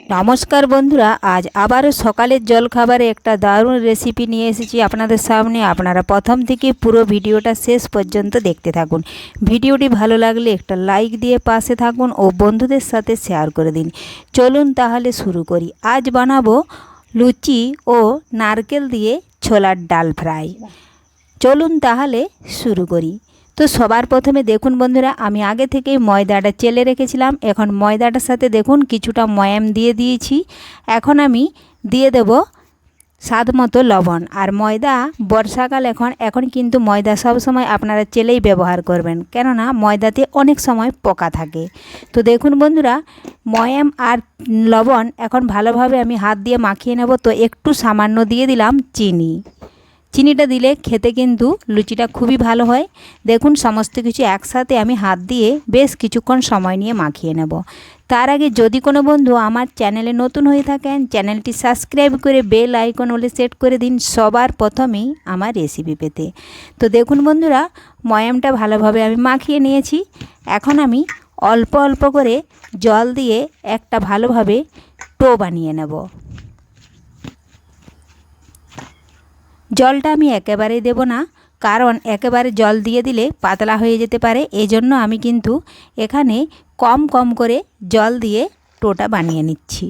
नमस्कार बंधुरा आज आबारो सकालेर जलखाबारे एक दारुण रेसिपि निये एसेछि आपनादेर सामने। आपनारा प्रथम थेके पुरो भिडियोटा शेष पर्यन्त देखते थाकुन। भिडियोटी भालो लागले एकटा लाइक दिए पाशे थाकुन और बंधुदेर साथे शेयर करे दिन। चलुन ताहले शुरू करी। आज बानाबो लुचि ओ नारकेल दिए छोलार डाल फ्राई। चलुन ताहले शुरू करी। तो सबार प्रथमे देखुन बंधुरा आमी आगे थेके मयदाटा चेले रेखेछिलाम। एखन मयदाटार साथे देखुन किछुटा मयाम दिए दिएछि। एखन आमी दिए देब स्वाद मतो लवण और मयदा बर्षाकाल एखन किन्तु मयदा सब समय आपनारा चेलेई व्यवहार करबेन, केनना मयदाते अनेक समय पोका थाके। तो देखुन बंधुरा मयाम और लवण एखन भालोभाबे आमी हाथ दिए माखिए नेब। तो एकटू सामान्य दिए दिलाम चिनी। चिनिटा दिले खेते किन्तु लुचिटा खूबই भालो हय। देखुन समस्त किछु एकसाथे आमी हाथ दिए बेश किछुक्षण समय निये माखिए नेब। तार आगे यदि कोनो बंधु आमार चैनेले नतुन हये थाकेन चैनेलटी सबस्क्राइब करे बेल आइकन ओले सेट करे दिन सबार प्रथमेई आमार रेसिपि पेते। तो देखुन बंधुरा मयामटा भालोभाबे आमी माखिए निয়েছি। এখন আমি অল্প অল্প করে জল দিয়ে একটা ভালোভাবে ডো বানিয়ে নেব। জলটা আমি একেবারেই দেব না, কারণ একেবারে জল দিয়ে দিলে পাতলা হয়ে যেতে পারে। এজন্য আমি কিন্তু এখানে কম কম করে জল দিয়ে ডোটা বানিয়ে নিচ্ছি।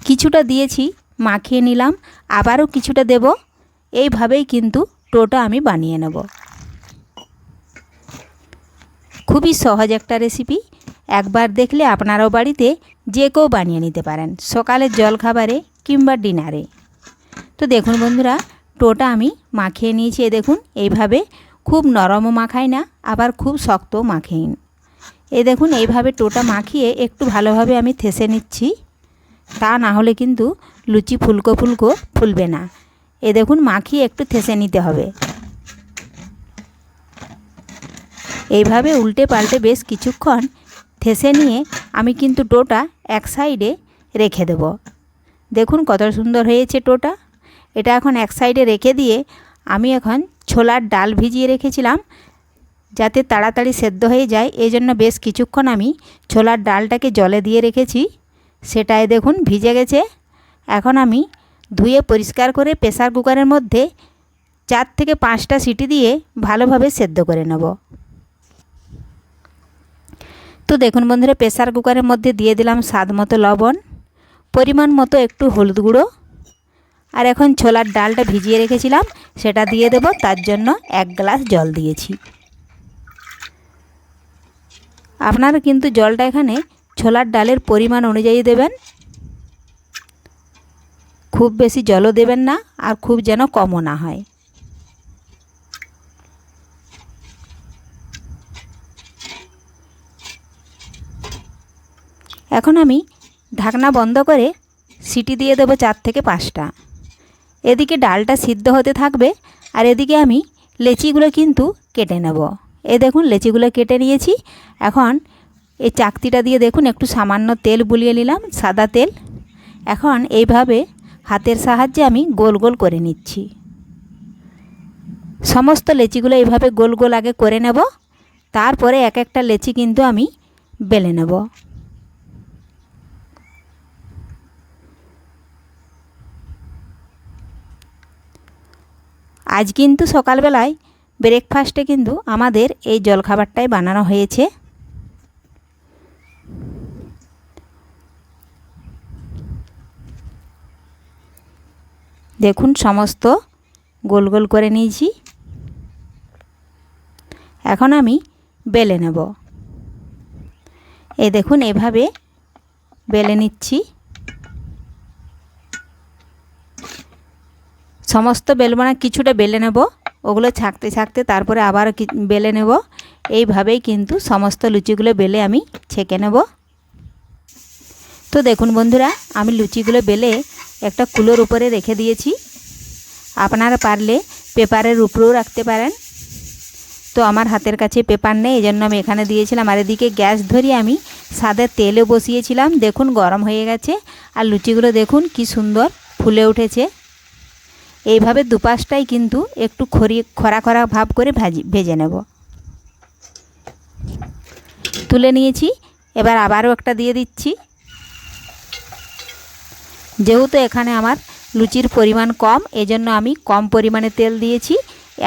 কিছুটা দিয়েছি মাখিয়ে নিলাম, আবারও কিছুটা দেব। এইভাবেই কিন্তু ডোটা আমি বানিয়ে নেব। খুবই সহজ একটা রেসিপি, একবার দেখলে আপনারাও বাড়িতে যে কেউ বানিয়ে নিতে পারেন সকালের জলখাবারে কিংবা ডিনারে। তো দেখুন বন্ধুরা ডোটা আমি মাখিয়ে নিয়েছি। দেখুন এইভাবে খুব নরমও মাখাই না আবার খুব শক্তও মাখাই না। দেখুন এইভাবে ডোটা মাখিয়ে একটু ভালোভাবে আমি থেসে নিচ্ছি, তা না হলে কিন্তু লুচি ফুলকো ফুলকো ফুলবে না। দেখুন মাখিয়ে একটু থেসে নিতে হবে। এইভাবে উল্টে পাল্টে বেশ কিছুক্ষণ থেসে নিয়ে আমি কিন্তু ডোটা এক সাইডে রেখে দেব। দেখুন কত সুন্দর হয়েছে ডোটা। এটা এখন এক সাইডে রেখে দিয়ে আমি এখন ছোলার ডাল ভিজিয়ে রেখেছিলাম যাতে তাড়াতাড়ি সেদ্ধ হয়ে যায়, এই জন্য বেশ কিছুক্ষণ আমি ছোলার ডালটাকে জলে দিয়ে রেখেছি। সেটাই দেখুন ভিজে গেছে। এখন আমি ধুয়ে পরিষ্কার করে প্রেসার কুকারের মধ্যে 4 থেকে 5টা সিটি দিয়ে ভালোভাবে সেদ্ধ করে নেব। তো দেখুন বন্ধুরা প্রেসার কুকারের মধ্যে দিয়ে দিলাম স্বাদ মতো লবণ, পরিমাণ মতো একটু হলুদ গুঁড়ো, আর এখন ছোলার ডালটা ভিজিয়ে রেখেছিলাম সেটা দিয়ে দেব। তার জন্য 1 গ্লাস জল দিয়েছি। আপনারা কিন্তু জলটা এখানে ছোলার ডালের পরিমাণ অনুযায়ী দেবেন, খুব বেশি জলও দেবেন না আর খুব যেন কমও না হয়। এখন আমি ঢাকনা বন্ধ করে সিটি দিয়ে দেবো 4 থেকে 5টা। এদিকে ডালটা সিদ্ধ হতে থাকবে আর এদিকে আমি লেচিগুলো কিন্তু কেটে নেব। দেখুন লেচিগুলো কেটে নিয়েছি। এখন এই চাকতিটা দিয়ে দেখুন একটু সামান্য তেল বুলিয়ে নিলাম, সাদা তেল। এখন এইভাবে হাতের সাহায্যে আমি গোল গোল করে নিচ্ছি। সমস্ত লেচিগুলো এইভাবে গোল গোল আগে করে নেব, তারপরে এক একটা লেচি কিন্তু আমি বেলে নেব। আজ কিন্তু সকালবেলায় ব্রেকফাস্টে কিন্তু আমাদের এই জলখাবারটাই বানানো হয়েছে। দেখুন সমস্ত গোল গোল করে নিয়েছি। এখন আমি বেলে নেব। দেখুন এভাবে বেলে নিচ্ছি। সমস্ত বেলবো না, কিছুটা বেলে নেব, ওগুলো ছাকতে ছাকতে তারপরে আবার বেলে নেব। এইভাবেই কিন্তু সমস্ত লুচিগুলো বেলে আমি ছেঁকে নেব। তো দেখুন বন্ধুরা আমি লুচিগুলো বেলে একটা কুলোর উপরে রেখে দিয়েছি। আপনারা পারলে পেপারের উপরেও রাখতে পারেন। তো আমার হাতের কাছে পেপার নেই, এজন্য আমি এখানে দিয়েছিলাম। আর এদিকে গ্যাস ধরিয়ে আমি সাদা তেলে বসিয়েছিলাম। দেখুন গরম হয়ে গেছে আর লুচিগুলো দেখুন কি সুন্দর ফুলে উঠেছে। এইভাবে দুপাশটাই কিন্তু একটু খরা খরা ভাব করে ভেজে নেব। তুলে নিয়েছি। এবার আবারও একটা দিয়ে দিচ্ছি। যেহেতু এখানে আমার লুচির পরিমাণ কম, এজন্য আমি কম পরিমাণে তেল দিয়েছি।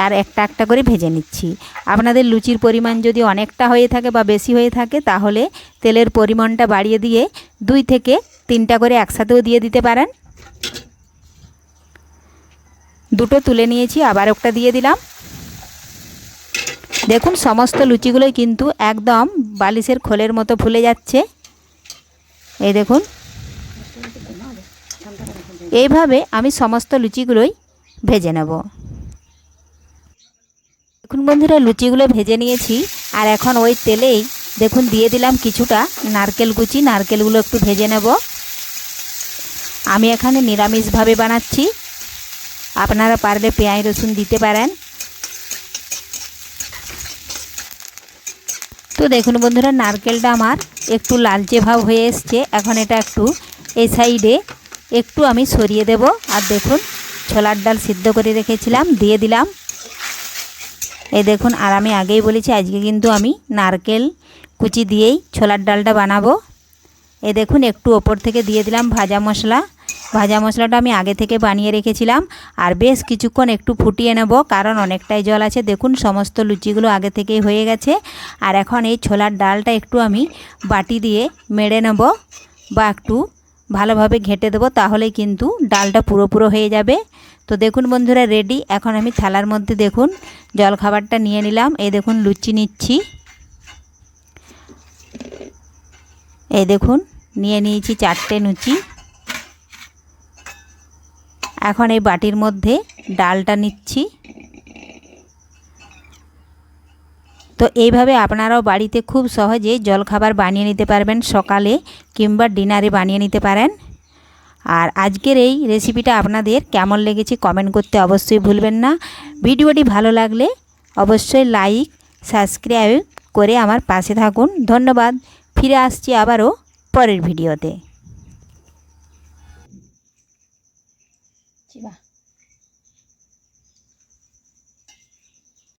আর একটা একটা করে ভেজে নিচ্ছি। আপনাদের লুচির পরিমাণ যদি অনেকটা হয়ে থাকে বা বেশি হয়ে থাকে, তাহলে তেলের পরিমাণটা বাড়িয়ে দিয়ে 2 থেকে 3টা করে একসাথেও দিয়ে দিতে পারেন। দুটো তুলে নিয়েছি, আবার একটা দিয়ে দিলাম। দেখুন সমস্ত লুচিগুলোই কিন্তু একদম বালিশের খোলের মতো ফুলে যাচ্ছে। এই দেখুন, এইভাবে আমি সমস্ত লুচিগুলোই ভেজে নেব। দেখুন বন্ধুরা, লুচিগুলো ভেজে নিয়েছি। আর এখন ওই তেলেই দেখুন দিয়ে দিলাম কিছুটা নারকেল কুচি। নারকেলগুলো একটু ভেজে নেব। আমি এখানে নিরামিষভাবে বানাচ্ছি, আপনারা পারলে পেঁয়াজ রসুন দিতে পারেন। তো দেখুন বন্ধুরা, নারকেলটা আমার একটু লালচে ভাব হয়ে এসছে। এখন এটা একটু এই সাইডে একটু আমি সরিয়ে দেব। আর দেখুন ছোলার ডাল সিদ্ধ করে রেখেছিলাম, দিয়ে দিলাম। এই দেখুন, আর আমি আগেই বলেছি আজকে কিন্তু আমি নারকেল কুচি দিয়েই ছোলার ডালটা বানাবো। এই দেখুন একটু ওপর থেকে দিয়ে দিলাম ভাজা মশলা। ভাজা মশলাটা আমি আগে থেকে বানিয়ে রেখেছিলাম। আর বেশ কিছুক্ষণ একটু ফুটিয়ে নেব, কারণ অনেকটাই জল আছে। দেখুন সমস্ত লুচিগুলো আগে থেকেই হয়ে গেছে। আর এখন এই ছোলার ডালটা একটু আমি বাটি দিয়ে মেড়ে নেব, বা একটু ভালোভাবে ঘেঁটে দেবো, তাহলে কিন্তু ডালটা পুরো হয়ে যাবে। তো দেখুন বন্ধুরা রেডি। এখন আমি থালার মধ্যে দেখুন জলখাবারটা নিয়ে নিলাম। এই দেখুন লুচি নিচ্ছি। এই দেখুন নিয়ে নিয়েছি 4টে লুচি। এখন এই বাটির মধ্যে ডালটা নিচ্ছি। তো এইভাবে আপনারাও বাড়িতে খুব সহজে জলখাবার বানিয়ে নিতে পারবেন, সকালে কিংবা ডিনারে বানিয়ে নিতে পারেন। আর আজকের এই রেসিপিটা আপনাদের কেমন লেগেছে কমেন্ট করতে অবশ্যই ভুলবেন না। ভিডিওটি ভালো লাগলে অবশ্যই লাইক সাবস্ক্রাইব করে আমার পাশে থাকুন। ধন্যবাদ। ফিরে আসছি আবারও পরের ভিডিওতে।